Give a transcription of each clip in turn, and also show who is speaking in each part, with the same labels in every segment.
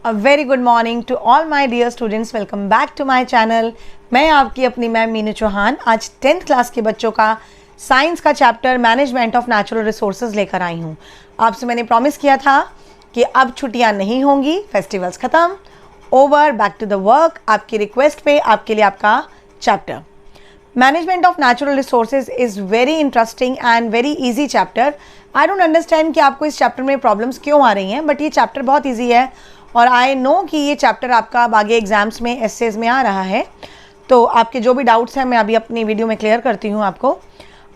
Speaker 1: A very good morning to all my dear students. Welcome back to my channel. मैं आपकी अपनी ma'am Meenu Chauhan आज 10th class के बच्चों का साइंस का chapter management of natural resources लेकर आई हूँ। आपसे मैंने प्रॉमिस किया था कि अब छुट्टियाँ नहीं होंगी, फेस्टिवल्स ख़त्म, over, back to the work. आपकी रिक्वेस्ट पे आपके लिए आपका chapter management of natural resources is very interesting and very easy chapter. I don't understand कि आपको इस चैप्टर में प्रॉब्लम्स क्यों आ रही हैं, बट ये चैप्टर बहुत ईजी है और आई नो कि ये चैप्टर आपका आगे एग्जाम्स में एसेज में आ रहा है। तो आपके जो भी डाउट्स हैं मैं अभी अपनी वीडियो में क्लियर करती हूँ आपको।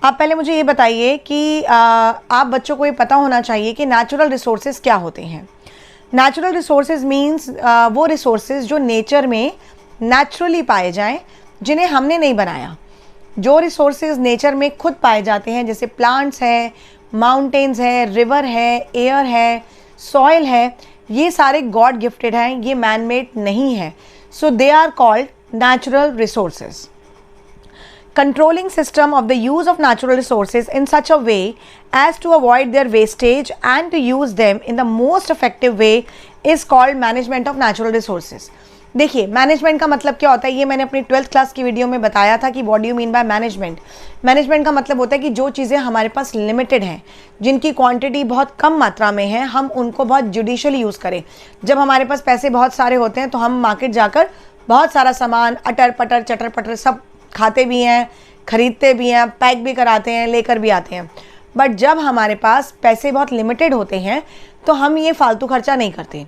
Speaker 1: आप पहले मुझे ये बताइए कि आप बच्चों को ये पता होना चाहिए कि नेचुरल रिसोर्सेज क्या होते हैं। नेचुरल रिसोर्सेज मीन्स वो रिसोर्सेज जो नेचर में नेचुरली पाए जाएँ, जिन्हें हमने नहीं बनाया। जो रिसोर्सेज नेचर में खुद पाए जाते हैं, जैसे प्लांट्स है, माउंटेन्स है, रिवर है, एयर है, सॉइल है, ये सारे गॉड गिफ्टेड हैं, ये मैन मेड नहीं है। So they are called natural resources. Controlling system of the use of natural resources in such a way as to avoid their wastage and to use them in the most effective way is called management of natural resources. देखिए, management का मतलब क्या होता है, ये मैंने अपनी 12th class की वीडियो में बताया था कि what do you mean by management. Management का मतलब होता है कि जो चीज़ें हमारे पास लिमिटेड हैं, जिनकी क्वांटिटी बहुत कम मात्रा में है, हम उनको बहुत जुडिशली यूज़ करें। जब हमारे पास पैसे बहुत सारे होते हैं तो हम मार्केट जाकर बहुत सारा सामान अटर पटर चटर पटर सब खाते भी हैं, खरीदते भी हैं, पैक भी कराते हैं, लेकर भी आते हैं। बट जब हमारे पास पैसे बहुत लिमिटेड होते हैं तो हम ये फालतू खर्चा नहीं करते।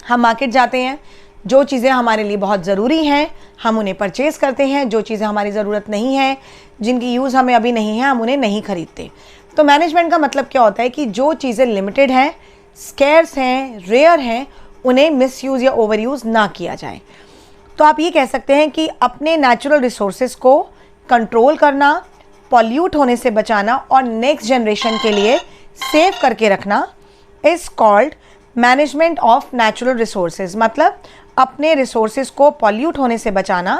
Speaker 1: हम मार्केट जाते हैं, जो चीज़ें हमारे लिए बहुत ज़रूरी हैं हम उन्हें परचेज़ करते हैं, जो चीज़ें हमारी ज़रूरत नहीं है, जिनकी यूज़ हमें अभी नहीं है, हम उन्हें नहीं खरीदते। तो मैनेजमेंट का मतलब क्या होता है कि जो चीज़ें लिमिटेड हैं, स्केर्स हैं, रेयर हैं, उन्हें मिसयूज़ या ओवर यूज़ ना किया जाए। तो आप ये कह सकते हैं कि अपने नेचुरल रिसोर्सेज को कंट्रोल करना, पॉल्यूट होने से बचाना और नेक्स्ट जनरेशन के लिए सेव करके रखना is called management of natural resources. मतलब अपने रिसोर्सेज को पॉल्यूट होने से बचाना,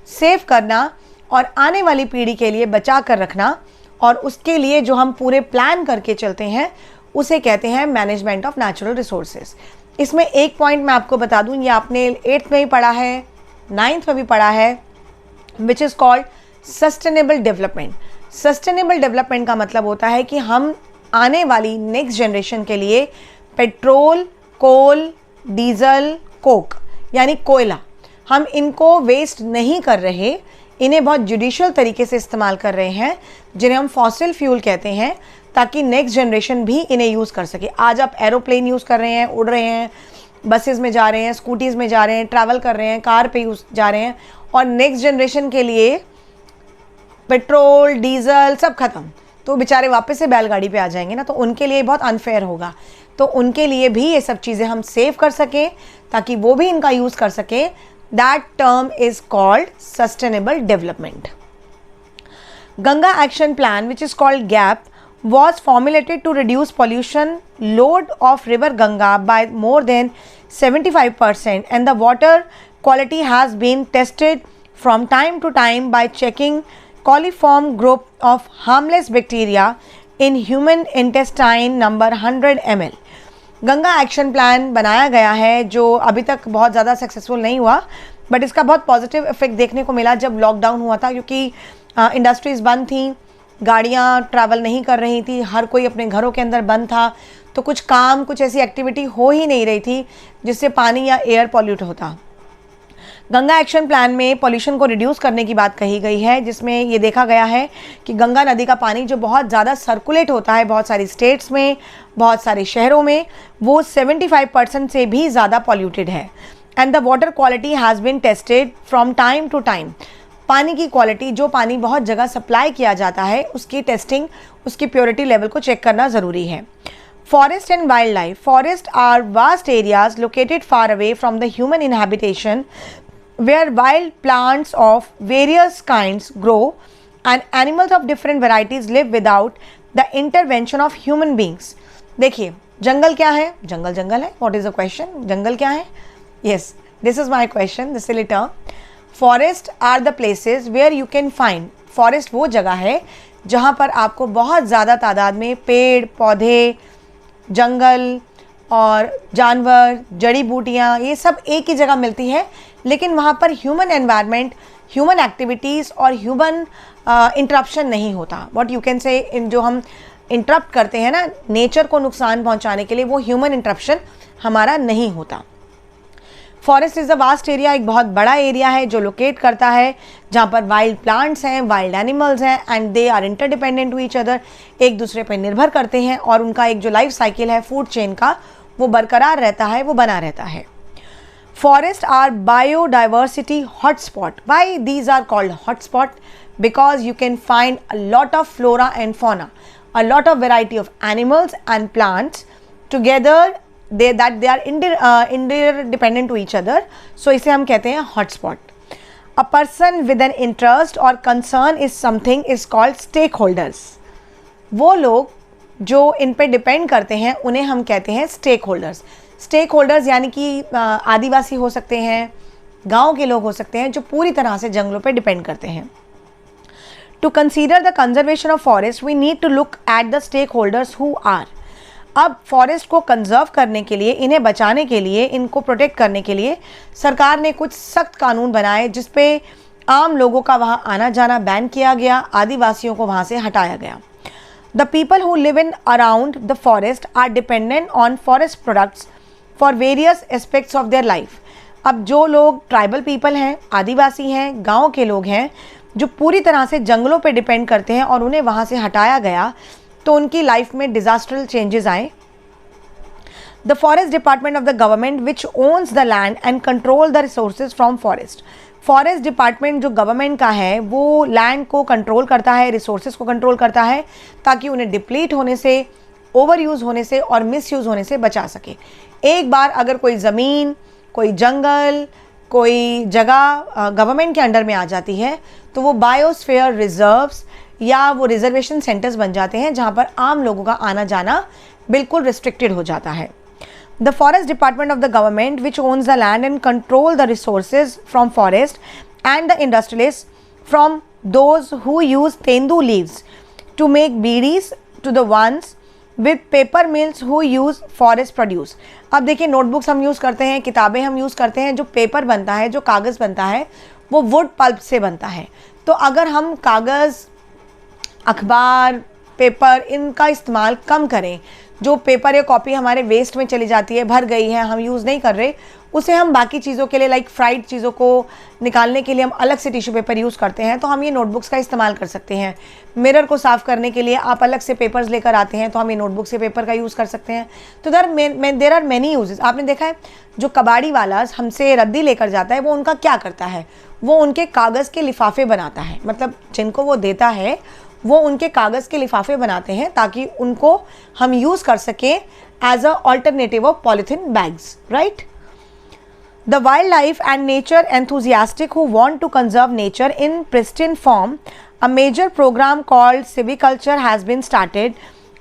Speaker 1: सेव करना और आने वाली पीढ़ी के लिए बचा कर रखना, और उसके लिए जो हम पूरे प्लान करके चलते हैं उसे कहते हैं मैनेजमेंट ऑफ नेचुरल रिसोर्सेज। इसमें एक पॉइंट मैं आपको बता दूं, ये आपने 8th में भी पढ़ा है, 9th में भी पढ़ा है, which is called sustainable development. Sustainable development का मतलब होता है कि हम आने वाली नेक्स्ट जनरेशन के लिए पेट्रोल, कोल, डीजल, कोक यानी कोयला, हम इनको वेस्ट नहीं कर रहे, इन्हें बहुत जुडिशियल तरीके से इस्तेमाल कर रहे हैं, जिन्हें हम फॉसिल फ्यूल कहते हैं, ताकि नेक्स्ट जनरेशन भी इन्हें यूज़ कर सके। आज आप एरोप्लेन यूज़ कर रहे हैं, उड़ रहे हैं, बसेस में जा रहे हैं, स्कूटीज़ में जा रहे हैं, ट्रैवल कर रहे हैं, कार पे जा रहे हैं, और नेक्स्ट जनरेशन के लिए पेट्रोल, डीजल सब खत्म, तो बेचारे वापस से बैलगाड़ी पे आ जाएंगे ना, तो उनके लिए बहुत अनफेयर होगा। तो उनके लिए भी ये सब चीज़ें हम सेव कर सकें ताकि वो भी इनका यूज़ कर सकें। That term is called sustainable development. Ganga action plan which is called gap was formulated to reduce pollution load of river Ganga by more than 75%, and the water quality has been tested from time to time by checking coliform group of harmless bacteria in human intestine number 100 ml। Ganga action plan बनाया गया है जो अभी तक बहुत ज़्यादा successful नहीं हुआ, बट इसका बहुत पॉजिटिव इफेक्ट देखने को मिला जब लॉकडाउन हुआ था, क्योंकि इंडस्ट्रीज़ बंद थी, गाड़ियाँ ट्रैवल नहीं कर रही थी, हर कोई अपने घरों के अंदर बंद था, तो कुछ काम, कुछ ऐसी एक्टिविटी हो ही नहीं रही थी जिससे पानी या एयर पॉल्यूट होता। गंगा एक्शन प्लान में पॉल्यूशन को रिड्यूस करने की बात कही गई है, जिसमें ये देखा गया है कि गंगा नदी का पानी जो बहुत ज़्यादा सर्कुलेट होता है बहुत सारी स्टेट्स में, बहुत सारे शहरों में, वो 75% से भी ज़्यादा पॉल्यूटेड है। And the water quality has been tested from time to time. पानी की क्वालिटी, जो पानी बहुत जगह सप्लाई किया जाता है, उसकी टेस्टिंग, उसकी प्योरिटी लेवल को चेक करना ज़रूरी है। Forest and wildlife. Forest are vast areas located far away from the human inhabitation where wild plants of various kinds grow and animals of different varieties live without the intervention of human beings। देखिए, जंगल क्या है? जंगल जंगल है। What is the question? जंगल क्या है? Yes, this is my question, the silly term। Forest are the places where you can find। Forest वो जगह है जहाँ पर आपको बहुत ज़्यादा तादाद में पेड़, पौधे, जंगल, और जानवर, जड़ी बूटियाँ, ये सब एक ही जगह मिलती है, लेकिन वहाँ पर ह्यूमन एनवायरनमेंट, ह्यूमन एक्टिविटीज़ और ह्यूमन इंटरप्शन नहीं होता. व्हाट यू कैन से, जो हम इंटरप्ट करते हैं ना नेचर को नुकसान पहुँचाने के लिए, वो ह्यूमन इंटरप्शन हमारा नहीं होता. Forest is a vast area, एक बहुत बड़ा एरिया है जो लोकेट करता है जहाँ पर वाइल्ड प्लांट्स हैं, वाइल्ड एनिमल्स हैं, and they are interdependent to each other, एक दूसरे पर निर्भर करते हैं और उनका एक जो लाइफ साइकिल है फूड चेन का, वो बरकरार रहता है, वो बना रहता है. Forest are biodiversity hotspot. Why these are called hotspot? Because you can find a lot of flora and fauna, a lot of variety of animals and plants together, they are interdependent to each other. So इसे हम कहते हैं hotspot. A person with an interest or concern is something is called stakeholders. वो लोग जो इन पे depend करते हैं उन्हें हम कहते हैं stakeholders. Stakeholders यानी कि आदिवासी हो सकते हैं, गांव के लोग हो सकते हैं, जो पूरी तरह से जंगलों पे डिपेंड करते हैं. To consider the conservation of forest, we need to look at the stakeholders who are. अब फॉरेस्ट को कंजर्व करने के लिए, इन्हें बचाने के लिए, इनको प्रोटेक्ट करने के लिए सरकार ने कुछ सख्त कानून बनाए जिस पे आम लोगों का वहाँ आना जाना बैन किया गया, आदिवासियों को वहाँ से हटाया गया. The people who live in around the forest are dependent on forest products for various aspects of their life. अब जो लोग ट्राइबल पीपल हैं, आदिवासी हैं, गाँव के लोग हैं, जो पूरी तरह से जंगलों पर डिपेंड करते हैं और उन्हें वहाँ से हटाया गया तो उनकी लाइफ में डिजास्टरल चेंजेस आए. The forest department of the government which owns the land and control the resources from forest. Forest department जो गवर्नमेंट का है वो लैंड को कंट्रोल करता है, रिसोर्सेज को कंट्रोल करता है, ताकि उन्हें डिप्लीट होने से, ओवर यूज़ होने से और मिस यूज़ होने से बचा सके. एक बार अगर कोई ज़मीन, कोई जंगल, कोई जगह गवर्नमेंट के अंडर में आ जाती है तो वो बायोस्फीयर रिजर्व्स या वो रिजर्वेशन सेंटर्स बन जाते हैं जहाँ पर आम लोगों का आना जाना बिल्कुल रिस्ट्रिक्टेड हो जाता है. The forest department of the government which owns the land and control the resources from forest and the industrialist from those who use tendu leaves to make bidis to the ones with paper mills who use forest produce. अब देखिए, notebooks हम use करते हैं, किताबें हम use करते हैं, जो पेपर बनता है, जो कागज़ बनता है, वो वुड पल्प से बनता है. तो अगर हम कागज़, अखबार, पेपर, इनका इस्तेमाल कम करें, जो पेपर या कॉपी हमारे वेस्ट में चली जाती है, भर गई है, हम यूज़ नहीं कर रहे, उसे हम बाकी चीज़ों के लिए, लाइक फ्राइड चीज़ों को निकालने के लिए हम अलग से टिश्यू पेपर यूज़ करते हैं, तो हम ये नोटबुक्स का इस्तेमाल कर सकते हैं. मिरर को साफ़ करने के लिए आप अलग से पेपर्स लेकर आते हैं, तो हम ये नोटबुक से पेपर का यूज़ कर सकते हैं. तो देर आर मैनी यूजेस. आपने देखा है, जो कबाड़ी वाला हमसे रद्दी लेकर जाता है, वो उनका क्या करता है, वो उनके कागज़ के लिफाफे बनाता है. मतलब जिनको वो देता है वो उनके कागज़ के लिफाफे बनाते हैं ताकि उनको हम यूज़ कर सकें as a alternative of polythene bags, right. The wildlife and nature enthusiastic who want to conserve nature in pristine form, a major program called silviculture has been started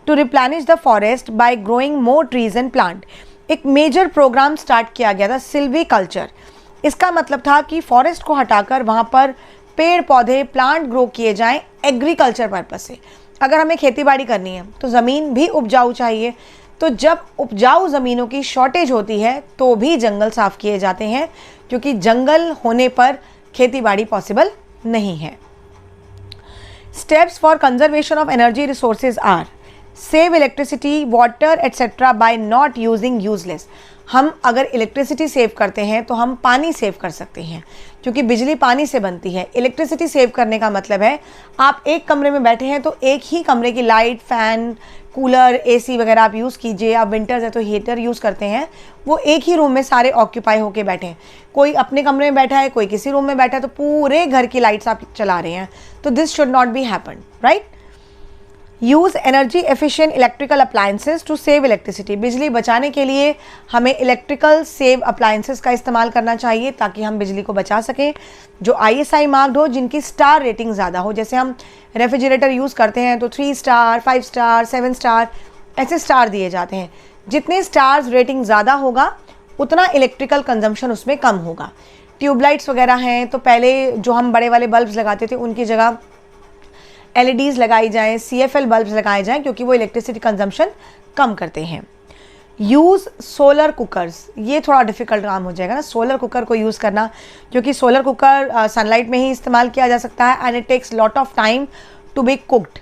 Speaker 1: to replenish the forest by growing more trees and plant. एक major programme start किया गया था, silviculture. इसका मतलब था कि forest को हटाकर वहाँ पर पेड़ पौधे, प्लांट ग्रो किए जाएं एग्रीकल्चर पर्पस से. अगर हमें खेती बाड़ी करनी है तो ज़मीन भी उपजाऊ चाहिए. तो जब उपजाऊ ज़मीनों की शॉर्टेज होती है तो भी जंगल साफ़ किए जाते हैं, क्योंकि जंगल होने पर खेती बाड़ी पॉसिबल नहीं है. Steps for conservation of energy resources are save electricity, water etcetera by not using useless. हम अगर इलेक्ट्रिसिटी सेव करते हैं तो हम पानी सेव कर सकते हैं, क्योंकि बिजली पानी से बनती है. इलेक्ट्रिसिटी सेव करने का मतलब है आप एक कमरे में बैठे हैं तो एक ही कमरे की लाइट, फ़ैन, कूलर, एसी वगैरह आप यूज़ कीजिए. आप विंटर्स है तो हीटर यूज़ करते हैं, वो एक ही रूम में सारे ऑक्यूपाई होके बैठे हैं. कोई अपने कमरे में बैठा है, कोई किसी रूम में बैठा है, तो पूरे घर की लाइट्स आप चला रहे हैं. तो this should not be happen, right. Use energy efficient electrical appliances to save electricity. बिजली बचाने के लिए हमें इलेक्ट्रिकल सेव अप्लायंसेस का इस्तेमाल करना चाहिए ताकि हम बिजली को बचा सकें, जो ISI मार्क्ड हो, जिनकी स्टार रेटिंग ज़्यादा हो. जैसे हम रेफ्रिजरेटर यूज़ करते हैं तो 3 स्टार, 5 स्टार, 7 स्टार ऐसे स्टार दिए जाते हैं. जितने स्टार्स रेटिंग ज़्यादा होगा उतना इलेक्ट्रिकल कंजम्पशन उसमें कम होगा. ट्यूबलाइट्स वगैरह हैं तो पहले जो हम बड़े वाले बल्ब्स लगाते थे उनकी जगह LEDs लगाई जाएं, CFL बल्ब्स लगाए जाएं, क्योंकि वो इलेक्ट्रिसिटी कंजम्पशन कम करते हैं. यूज़ सोलर कुकर्स, ये थोड़ा डिफ़िकल्ट काम हो जाएगा ना, सोलर कुकर को यूज़ करना, क्योंकि सोलर कुकर सनलाइट में ही इस्तेमाल किया जा सकता है and it takes lot of time to be cooked.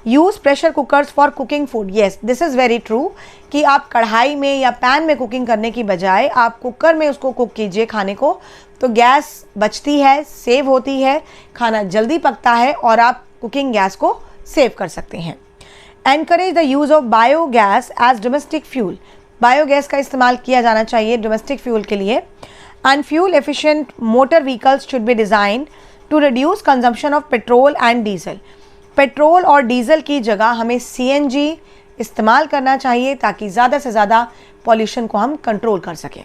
Speaker 1: Use pressure cookers for cooking food, yes this is very true कि आप कढ़ाई में या पैन में कुकिंग करने की बजाय आप कुकर में उसको कुक कीजिए खाने को, तो गैस बचती है, सेव होती है, खाना जल्दी पकता है और आप कुकिंग गैस को सेव कर सकते हैं। Encourage the use of biogas as domestic fuel, biogas का इस्तेमाल किया जाना चाहिए डोमेस्टिक फ्यूल के लिए। And fuel efficient motor vehicles should be design to reduce consumption of petrol and diesel, petrol और डीजल की जगह हमें सीएनजी इस्तेमाल करना चाहिए ताकि ज़्यादा से ज़्यादा पॉल्यूशन को हम कंट्रोल कर सकें।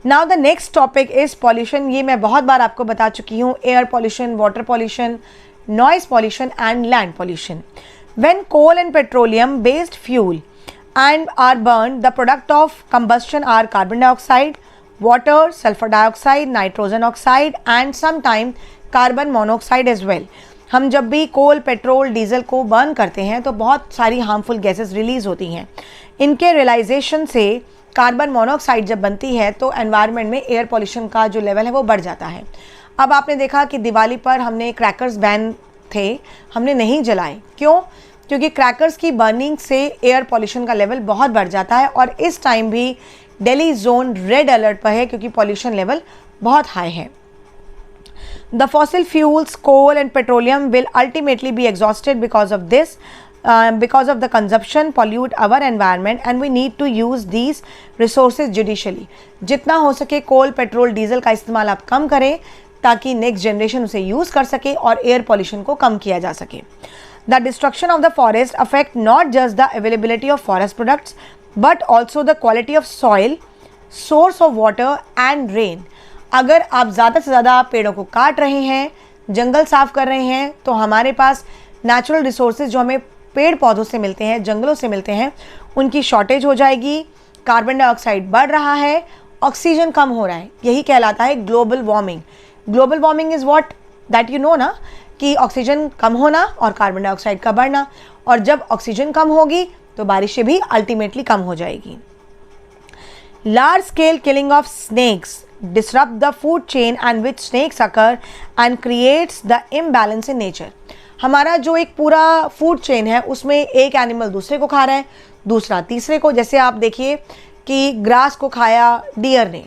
Speaker 1: Now the next topic is pollution, ये मैं बहुत बार आपको बता चुकी हूँ, air pollution, water pollution, noise pollution and land pollution. When coal and petroleum based fuel and are burned, the product of combustion are carbon dioxide, water, sulfur dioxide, nitrogen oxide and sometimes carbon monoxide as well. हम जब भी कोल, petrol, diesel को burn करते हैं तो बहुत सारी harmful gases release होती हैं। इनके रियलाइजेशन से कार्बन मोनोऑक्साइड जब बनती है तो एनवायरनमेंट में एयर पॉल्यूशन का जो लेवल है वो बढ़ जाता है। अब आपने देखा कि दिवाली पर हमने क्रैकर्स बैन थे, हमने नहीं जलाए, क्यों? क्योंकि क्रैकर्स की बर्निंग से एयर पॉल्यूशन का लेवल बहुत बढ़ जाता है और इस टाइम भी दिल्ली जोन रेड अलर्ट पर है क्योंकि पॉल्यूशन लेवल बहुत हाई है। The fossil fuels, coal and petroleum will ultimately be exhausted because of this, because of the consumption pollute our environment and we need to use these resources judicially. जितना हो सके कोल, petrol, diesel का इस्तेमाल आप कम करें ताकि next generation उसे use कर सके और एयर पॉल्यूशन को कम किया जा सके। The destruction of the forest affect not just the availability of forest products but also the quality of soil, source of water and rain. अगर आप ज़्यादा से ज़्यादा पेड़ों को काट रहे हैं, जंगल साफ कर रहे हैं, तो हमारे पास नेचुरल रिसोर्सेज जो हमें पेड़ पौधों से मिलते हैं, जंगलों से मिलते हैं, उनकी शॉर्टेज हो जाएगी, कार्बन डाइऑक्साइड बढ़ रहा है, ऑक्सीजन कम हो रहा है, यही कहलाता है global warming. Global warming is what that you know ना, कि ऑक्सीजन कम होना और कार्बन डाइऑक्साइड का बढ़ना, और जब ऑक्सीजन कम होगी तो बारिशें भी अल्टीमेटली कम हो जाएगी। Large scale killing of snakes disrupt the food chain and which snakes occur and creates the imbalance in nature. हमारा जो एक पूरा फूड चेन है उसमें एक एनिमल दूसरे को खा रहा है, दूसरा तीसरे को। जैसे आप देखिए कि ग्रास को खाया डियर ने,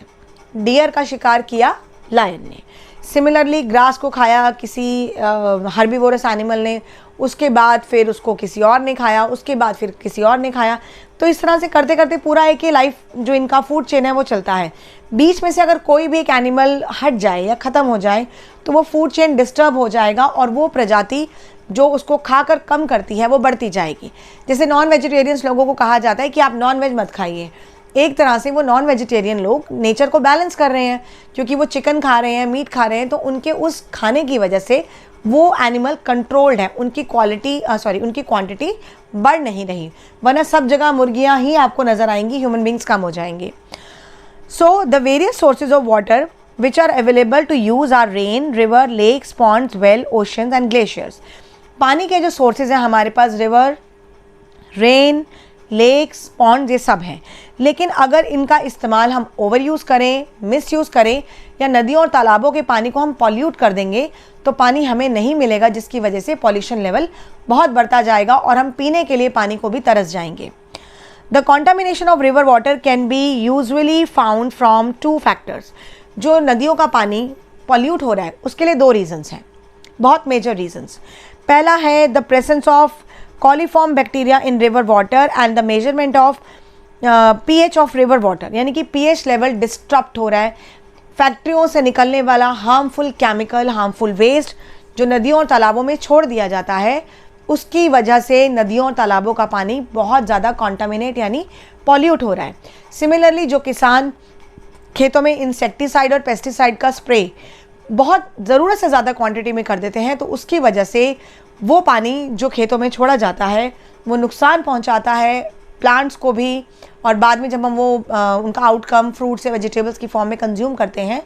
Speaker 1: डियर का शिकार किया लायन ने, सिमिलरली ग्रास को खाया किसी हर्बीवोरस एनिमल ने, उसके बाद फिर उसको किसी और ने खाया, उसके बाद फिर किसी और ने खाया। तो इस तरह से करते करते पूरा एक ही लाइफ जो इनका फूड चेन है वो चलता है। बीच में से अगर कोई भी एक एनिमल हट जाए या ख़त्म हो जाए तो वो फूड चेन डिस्टर्ब हो जाएगा और वो प्रजाति जो उसको खाकर कम करती है वो बढ़ती जाएगी। जैसे नॉन वेजिटेरियंस लोगों को कहा जाता है कि आप नॉन वेज मत खाइए, एक तरह से वो नॉन वेजिटेरियन लोग नेचर को बैलेंस कर रहे हैं, क्योंकि वो चिकन खा रहे हैं, मीट खा रहे हैं, तो उनके उस खाने की वजह से वो एनिमल कंट्रोल्ड है, उनकी उनकी क्वांटिटी बढ़ नहीं रही, वरना सब जगह मुर्गियां ही आपको नज़र आएंगी, ह्यूमन बींग्स कम हो जाएंगे। So the various sources of water which are available to use are rain, river, lakes, ponds, well, oceans and glaciers. पानी के जो सोर्सेज हैं हमारे पास रिवर, रेन, लेक्स, पॉन्ड, ये सब हैं, लेकिन अगर इनका इस्तेमाल हम ओवर यूज़ करें, मिस यूज़ करें या नदियों और तालाबों के पानी को हम पॉल्यूट कर देंगे तो पानी हमें नहीं मिलेगा, जिसकी वजह से पॉल्यूशन लेवल बहुत बढ़ता जाएगा और हम पीने के लिए पानी को भी तरस जाएंगे। The contamination of river water can be usually found from 2 factors. जो नदियों का पानी पॉल्यूट हो रहा है उसके लिए 2 रीजन्स हैं, बहुत मेजर रीजन्स। पहला है the presence of coliform bacteria in river water and the measurement of pH of river water, यानी कि पीएच लेवल डिस्टर्ब हो रहा है। फैक्ट्रियों से निकलने वाला हार्मफुल केमिकल, हार्मफुल वेस्ट जो नदियों और तालाबों में छोड़ दिया जाता है, उसकी वजह से नदियों और तालाबों का पानी बहुत ज़्यादा कॉन्टामिनेट यानी पॉल्यूट हो रहा है। सिमिलरली जो किसान खेतों में इंसेक्टिसाइड और पेस्टिसाइड का स्प्रे बहुत ज़रूरत से ज़्यादा क्वांटिटी में कर देते हैं, तो उसकी वजह से वो पानी जो खेतों में छोड़ा जाता है वो नुकसान पहुंचाता है प्लांट्स को भी, और बाद में जब हम वो उनका आउटकम फ्रूट्स या वेजिटेबल्स की फॉर्म में कंज्यूम करते हैं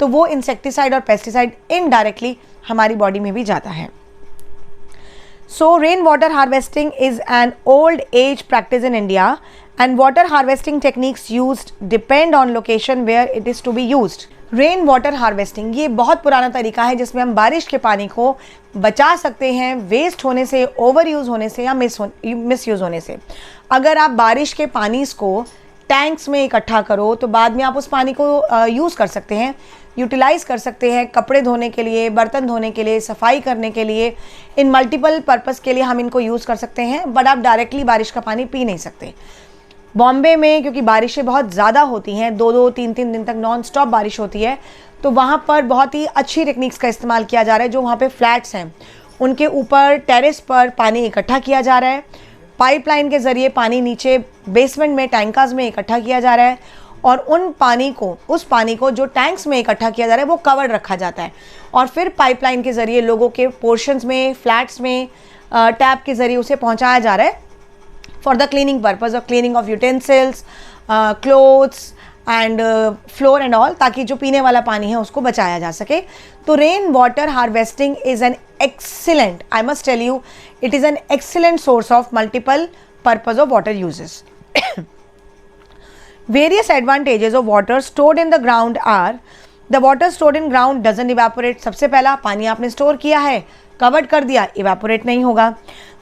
Speaker 1: तो वो इंसेक्टिसाइड और पेस्टिसाइड इनडायरेक्टली हमारी बॉडी में भी जाता है। So rainwater harvesting is an old age practice in India and water harvesting techniques used depend on location where it is to be used. Rain water harvesting ये बहुत पुराना तरीका है जिसमें हम बारिश के पानी को बचा सकते हैं वेस्ट होने से, ओवर यूज़ होने से या मिस यूज़ होने से। अगर आप बारिश के पानी को टैंक्स में इकट्ठा करो तो बाद में आप उस पानी को यूज़ कर सकते हैं, यूटिलाइज़ कर सकते हैं, कपड़े धोने के लिए, बर्तन धोने के लिए, सफाई करने के लिए, इन मल्टीपल पर्पज़ के लिए हम इनको यूज़ कर सकते हैं। बट आप डायरेक्टली बारिश का पानी पी नहीं सकते। बॉम्बे में क्योंकि बारिशें बहुत ज़्यादा होती हैं, 2-2, 3-3 दिन तक नॉन स्टॉप बारिश होती है, तो वहाँ पर बहुत ही अच्छी टेक्निक्स का इस्तेमाल किया जा रहा है। जो वहाँ पे फ्लैट्स हैं उनके ऊपर टेरेस पर पानी इकट्ठा किया जा रहा है, पाइपलाइन के ज़रिए पानी नीचे बेसमेंट में टैंकर्स में इकट्ठा किया जा रहा है और उस पानी को जो टैंक्स में इकट्ठा किया जा रहा है वो कवर्ड रखा जाता है और फिर पाइपलाइन के ज़रिए लोगों के पोर्शंस में, फ्लैट्स में टैप के ज़रिए उसे पहुँचाया जा रहा है for the cleaning purpose of cleaning of utensils, clothes and floor and all, ताकि जो पीने वाला पानी है उसको बचाया जा सके। तो rain water harvesting is an excellent, I must tell you, it is an excellent source of multiple purpose of water uses. Various advantages of water stored in the ground are the water stored in ground doesn't evaporate। सबसे पहला, पानी आपने store किया है, covered कर दिया, evaporate नहीं होगा।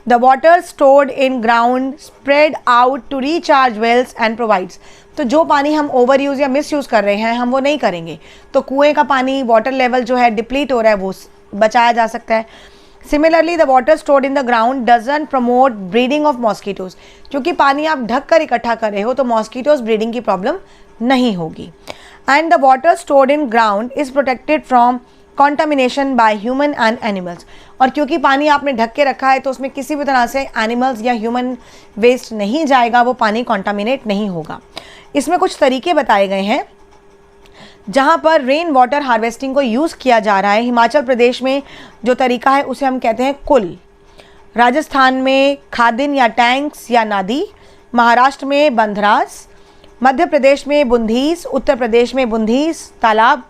Speaker 1: The water stored in ground spread out to recharge wells and provides। तो जो पानी हम ओवर यूज़ या मिस यूज़ कर रहे हैं हम वो नहीं करेंगे, तो कुएं का पानी, वाटर लेवल जो है डिप्लीट हो रहा है वो बचाया जा सकता है। Similarly the water stored in the ground doesn't promote breeding of mosquitoes. क्योंकि पानी आप ढक कर इकट्ठा कर रहे हो तो मॉस्किटोज ब्रीडिंग की प्रॉब्लम नहीं होगी। And the water stored in ground is protected from contamination by human and animals. और क्योंकि पानी आपने ढक के रखा है तो उसमें किसी भी तरह से एनिमल्स या ह्यूमन वेस्ट नहीं जाएगा, वो पानी कॉन्टामिनेट नहीं होगा। इसमें कुछ तरीके बताए गए हैं जहाँ पर रेन वाटर हार्वेस्टिंग को यूज़ किया जा रहा है। हिमाचल प्रदेश में जो तरीका है उसे हम कहते हैं कुल, राजस्थान में खादिन या टैंक्स या नादी, महाराष्ट्र में बंधरास, मध्य प्रदेश में बुंदीस, उत्तर प्रदेश में बुंदीस तालाब,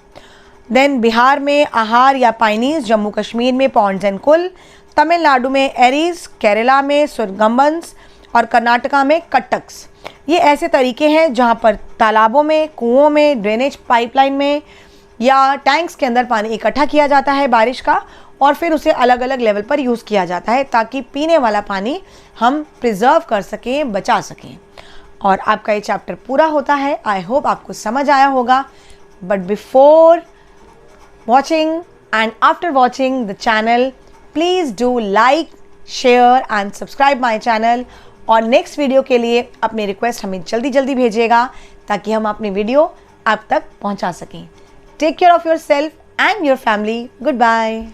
Speaker 1: देन बिहार में आहार या पाइनीज, जम्मू कश्मीर में पॉन्ड्स एंड कुल, तमिलनाडु में एरीज, केरला में सुरगम्बन्स और कर्नाटका में कट्टक्स। ये ऐसे तरीके हैं जहाँ पर तालाबों में, कुओं में, ड्रेनेज पाइपलाइन में या टैंक्स के अंदर पानी इकट्ठा किया जाता है बारिश का और फिर उसे अलग अलग लेवल पर यूज़ किया जाता है ताकि पीने वाला पानी हम प्रिजर्व कर सकें, बचा सकें। और आपका ये चैप्टर पूरा होता है। आई होप आपको समझ आया होगा। But before watching and after watching the channel, please do like, share and subscribe my channel। और नेक्स्ट वीडियो के लिए अपनी रिक्वेस्ट हमें जल्दी जल्दी भेजिएगा ताकि हम अपनी वीडियो आप तक पहुंचा सकें। Take care of yourself and your family. Good bye.